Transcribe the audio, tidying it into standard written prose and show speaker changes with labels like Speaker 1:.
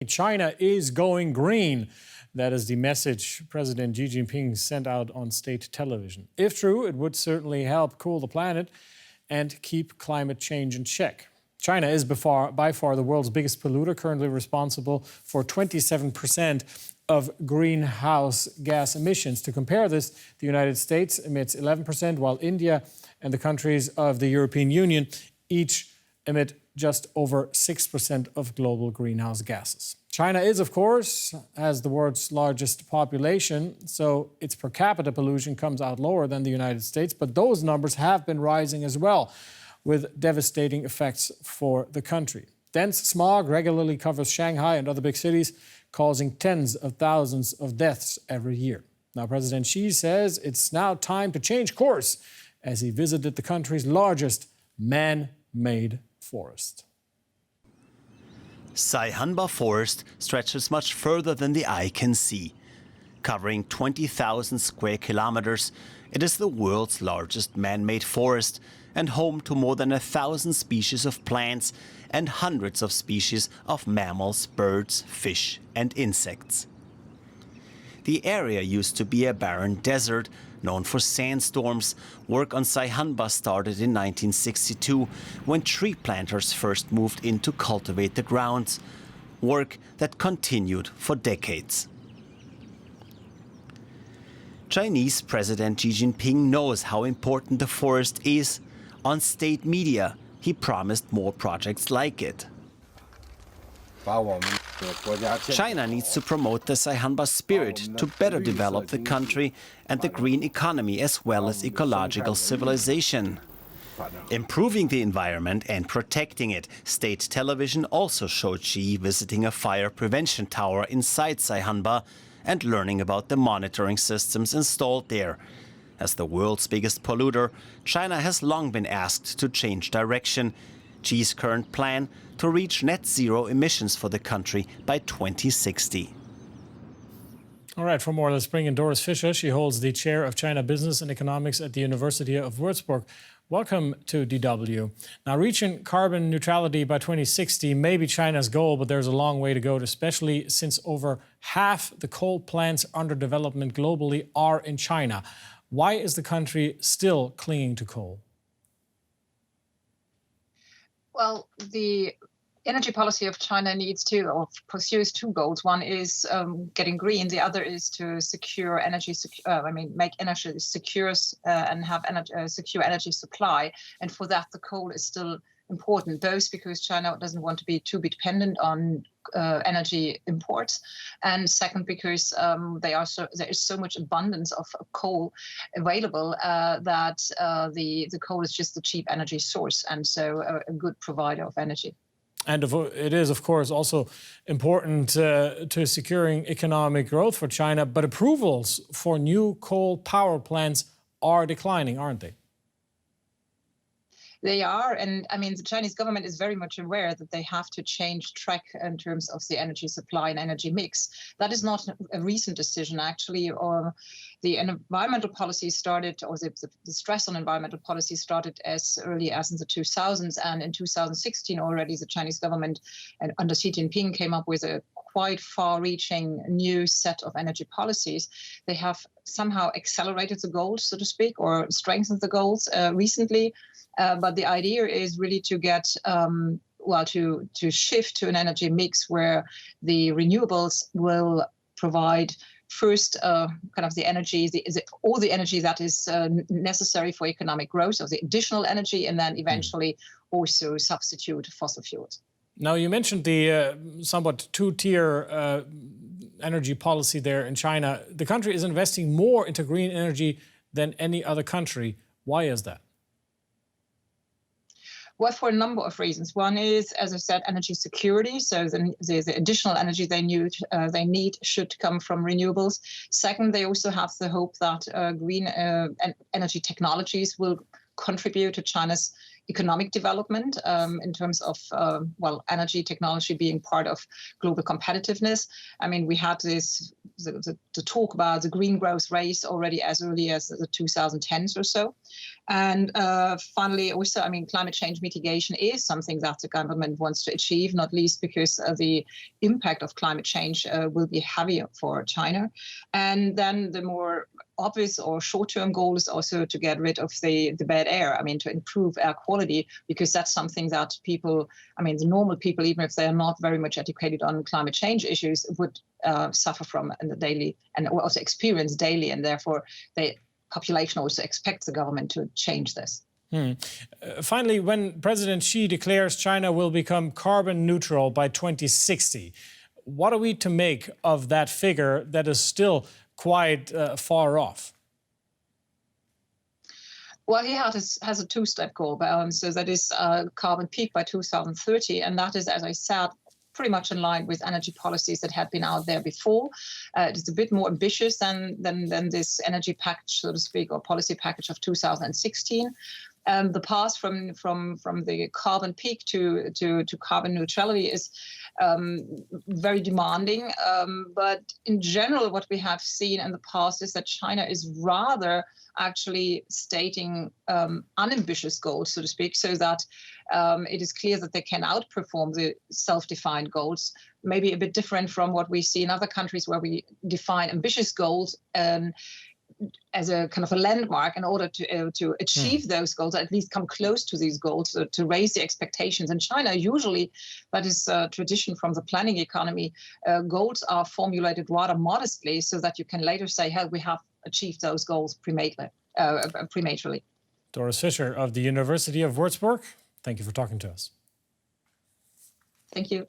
Speaker 1: China is going green. That is the message President Xi Jinping sent out on state television. If true, it would certainly help cool the planet and keep climate change in check. China is by far the world's biggest polluter, currently responsible for 27% of greenhouse gas emissions. To compare this, the United States emits 11%, while India and the countries of the European Union each emit just over 6% of global greenhouse gases. China is, of course, has the world's largest population, so its per capita pollution comes out lower than the United States, but those numbers have been rising as well, with devastating effects for the country. Dense smog regularly covers Shanghai and other big cities, causing tens of thousands of deaths every year. Now, President Xi says it's now time to change course as he visited the country's largest man-made forest.
Speaker 2: Saihanba Forest stretches much further than the eye can see. Covering 20,000 square kilometers, it is the world's largest man-made forest and home to more than 1,000 species of plants and hundreds of species of mammals, birds, fish and insects. The area used to be a barren desert known for sandstorms. Work on Saihanba started in 1962 when tree planters first moved in to cultivate the grounds. Work that continued for decades. Chinese President Xi Jinping knows how important the forest is. On state media, he promised more projects like it. China needs to promote the Saihanba spirit to better develop the country and the green economy as well as ecological civilization. Improving the environment and protecting it. State television also showed Xi visiting a fire prevention tower inside Saihanba and learning about the monitoring systems installed there. As the world's biggest polluter, China has long been asked to change direction. Xi's current plan to reach net zero emissions for the country by 2060.
Speaker 1: All right, for more, let's bring in Doris Fischer. She holds the chair of China Business and Economics at the University of Würzburg. Welcome to DW. Now, reaching carbon neutrality by 2060 may be China's goal, but there's a long way to go, especially since over half the coal plants under development globally are in China. Why is the country still clinging to coal?
Speaker 3: Well, the energy policy of China pursues two goals. One is getting green. The other is to secure energy, make energy secure and have secure energy supply. And for that, the coal is still important, both because China doesn't want to be too dependent on energy imports, and second because there is so much abundance of coal available that the coal is just the cheap energy source, and so a good provider of energy.
Speaker 1: And it is, of course, also important to securing economic growth for China, but approvals for new coal power plants are declining, aren't they?
Speaker 3: They are, and I mean, the Chinese government is very much aware that they have to change track in terms of the energy supply and energy mix. That is not a recent decision, actually. The environmental policy started, or the stress on environmental policy started as early as in the 2000s, and in 2016 already the Chinese government, and under Xi Jinping, came up with a quite far-reaching new set of energy policies. They have somehow accelerated the goals, so to speak, or strengthened the goals recently. But the idea is really to get, to shift to an energy mix where the renewables will provide first kind of the energy, all the energy that is necessary for economic growth, or the additional energy, and then eventually also substitute fossil fuels.
Speaker 1: Now, you mentioned the somewhat two-tier energy policy there in China. The country is investing more into green energy than any other country. Why is that?
Speaker 3: Well, for a number of reasons. One is, as I said, energy security. So the additional energy they need should come from renewables. Second, they also have the hope that green energy technologies will contribute to China's economic development in terms of, energy technology being part of global competitiveness. I mean, we had the talk about the green growth race already as early as the 2010s or so. And finally, also, I mean, climate change mitigation is something that the government wants to achieve, not least because the impact of climate change will be heavier for China. And then the more obvious or short-term goal is also to get rid of the bad air. I mean, to improve air quality, because that's something that people, I mean, the normal people, even if they are not very much educated on climate change issues, would suffer from in the daily and also experience daily. And therefore, the population also expects the government to change this.
Speaker 1: Finally, when President Xi declares China will become carbon neutral by 2060, what are we to make of that figure that is still quite far off?
Speaker 3: Well, he has a two-step goal, so that is carbon peak by 2030, and that is, as I said, pretty much in line with energy policies that had been out there before. It is a bit more ambitious than this energy package, so to speak, or policy package of 2016. The path from the carbon peak to carbon neutrality is very demanding. But in general, what we have seen in the past is that China is rather actually stating unambitious goals, so to speak, so that it is clear that they can outperform the self-defined goals. Maybe a bit different from what we see in other countries where we define ambitious goals as a kind of a landmark in order to achieve those goals, or at least come close to these goals, to raise the expectations. In China, usually, that is a tradition from the planning economy, goals are formulated rather modestly so that you can later say, hey, we have achieved those goals prematurely.
Speaker 1: Doris Fischer of the University of Würzburg, thank you for talking to us.
Speaker 3: Thank you.